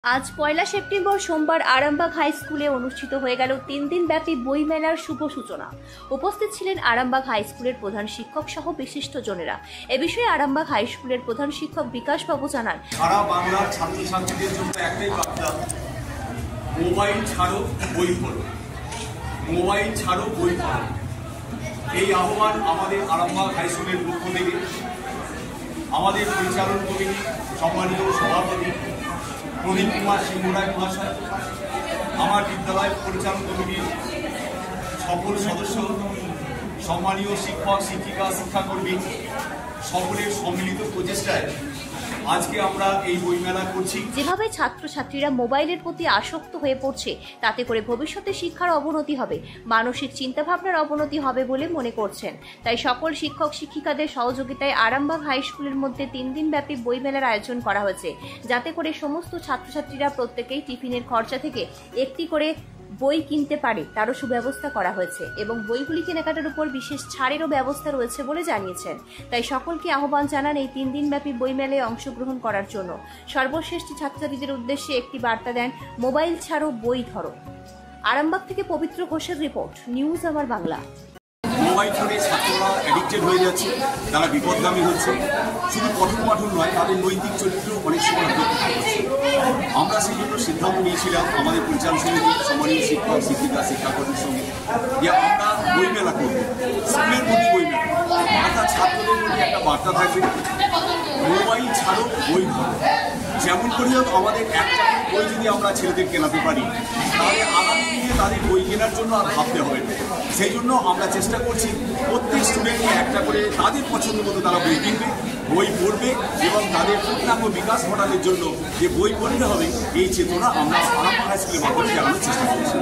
আজ ১লা সেপ্টেম্বর সোমবার আরামবাগ হাই স্কুলে অনুষ্ঠিত হয়ে গেল ৩ দিনব্যাপী বইমেলার শুভ সূচনা। উপস্থিত ছিলেন আরামবাগ হাই স্কুলের প্রধান শিক্ষক সহ বিশিষ্টজনেরা। এ বিষয়ে আরামবাগ হাই স্কুলের প্রধান শিক্ষক বিকাশ বাবু জানান, সারা বাংলার ছাত্রছাত্রীদের জন্য একটাই বার্তা, মোবাইল ছাড়ো বই পড়ো, মোবাইল ছাড়ো বই পড়ো। এই আহ্বান আমাদের আরামবাগ হাই স্কুলের পক্ষ থেকে আমাদের পরিচালন কমিটি সম্মানিত সভাপতি প্রদীপ কুমার সিংহরায় মহাশয়, আমার বিদ্যালয় পরিচালন কমিটির সকল সদস্য, সম্মানীয় শিক্ষক শিক্ষিকা শিক্ষাকর্মী সকলের সম্মিলিত প্রচেষ্টায় আজকে আমরা এই বইমেলা করছি। যেভাবে ছাত্রছাত্রীরা মোবাইলের প্রতি আসক্ত হয়ে পড়ছে, তাতে করে ভবিষ্যতে শিক্ষার অবনতি হবে, মানসিক চিন্তাভাবনার অবনতি হবে বলে মনে করছেন। তাই সকল শিক্ষক শিক্ষিকাদের সহযোগিতায় আরামবাগ হাই স্কুলের মধ্যে ৩ দিনব্যাপী বইমেলার আয়োজন করা হয়েছে, যাতে করে সমস্ত ছাত্রছাত্রীরা প্রত্যেকেই টিফিনের খরচা থেকে একটি করে বই কিনতে পারে তারও সুব্যবস্থা করা হয়েছে এবং বইগুলি কেনাকাটার উপর বিশেষ ছাড়েরও ব্যবস্থা রয়েছে বলে জানিয়েছেন। তাই সকলকে আহ্বান জানান এই ৩ দিনব্যাপী বইমেলায় অংশগ্রহণ করার জন্য। সর্বশ্রেষ্ঠ ছাত্রছাত্রীদের উদ্দেশ্যে একটি বার্তা দেন, মোবাইল ছাড়ো বই ধরো। আরামবাগ থেকে পবিত্র ঘোষের রিপোর্ট, নিউজ আমার বাংলা। মোবাইল ফোনে ছাত্ররা অ্যাডিক্টেড হয়ে যাচ্ছে, তারা বিপদগামী হচ্ছে। শুধু পঠন পাঠন নয়, তাদের নৈতিক চরিত্র অনেক সময় আমরা সেই জন্য সিদ্ধান্ত নিয়েছিলাম আমাদের পরিচালন সমিতি সম্মানীয় শিক্ষক শিক্ষিকা শিক্ষাকর্মীর সঙ্গে যে আমরা বইমেলা করব, স্কুলের মধ্যে বইমেলা, অর্থাৎ ছাত্রদের মধ্যে একটা বার্তা থাকবে, মোবাইল ছাড়ো বই ধরো। যেমন করে হোক আমাদের একটা বই যদি আমরা ছেলেদের কেনাতে পারি, তাহলে আগামী দিনে তাদের বই কেনার জন্য আর ভাবতে হবে না। সেই জন্য আমরা চেষ্টা করছি প্রত্যেক স্টুডেন্টকে একটা করে তাদের পছন্দ মতো তারা বই কিনবে, বই পড়বে এবং তাদের পূর্ণাঙ্গ বিকাশ ঘটানোর জন্য যে বই পড়তে হবে এই চেতনা আমরা আরামবাগ হাই স্কুলের মাধ্যমে জানানোর চেষ্টা করছি।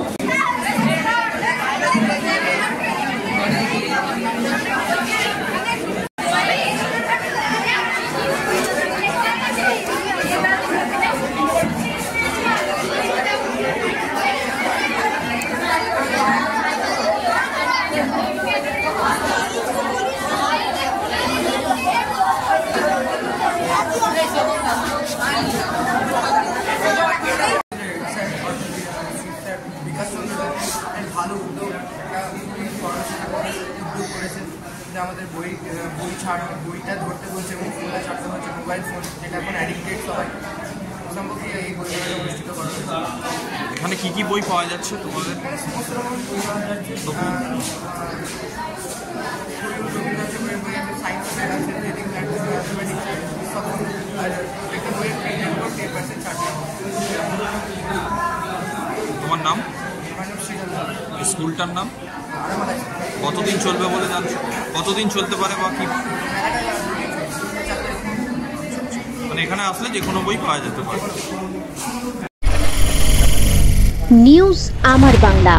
ভালো উদ্যোগ, একটা উদ্যোগ করেছেন যে আমাদের বই ছাড়া বইটা ধরতে বলছে এবং ফোনটা ছাড়তে হচ্ছে, মোবাইল ফোন যেটা এখন অ্যাডিক্টেড সবাই সম্পর্কে এই বইগুলো অনুষ্ঠিত করা হচ্ছে। এখানে কি কি বই পাওয়া যাচ্ছে তোমাদের? এখানে সমস্ত রকম বই পাওয়া যাচ্ছে, রবীন্দ্রনাথের বই আছে, সায়েন্স ফেয়ার আছে, রিডিং ম্যাথমেটিক্স, সব একটা বইয়ের প্রিন্টের উপর 10% ছাড়। তোমার নাম? স্কুলটার নাম? কতদিন চলবে বলে জানছো? কতদিন চলতে পারে বা কি? মানে এখানে আসলে যে কোনো বই পাওয়া যেতে পারে। নিউজ আমার বাংলা,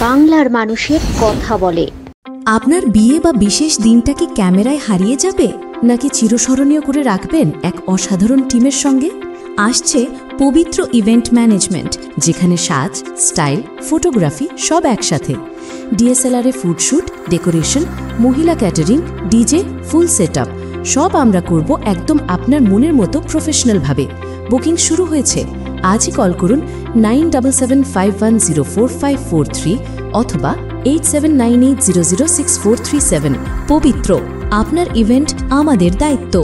বাংলার মানুষের কথা বলে। আপনার বিয়ে বা বিশেষ দিনটা কি ক্যামেরায় হারিয়ে যাবে, নাকি চিরস্মরণীয় করে রাখবেন এক অসাধারণ টিমের সঙ্গে? আসছে পবিত্র ইভেন্ট ম্যানেজমেন্ট, যেখানে সাজ, স্টাইল, ফটোগ্রাফি সব একসাথে। ডিএসএলআরে ফুডশুট, ডেকোরেশন, মহিলা ক্যাটারিং, ডিজে, ফুল সেটআপ সব আমরা করব একদম আপনার মনের মতো প্রফেশনালভাবে। বুকিং শুরু হয়েছে, আজই কল করুন 9775104543 অথবা 8798006437। পবিত্র, আপনার ইভেন্ট আমাদের দায়িত্ব।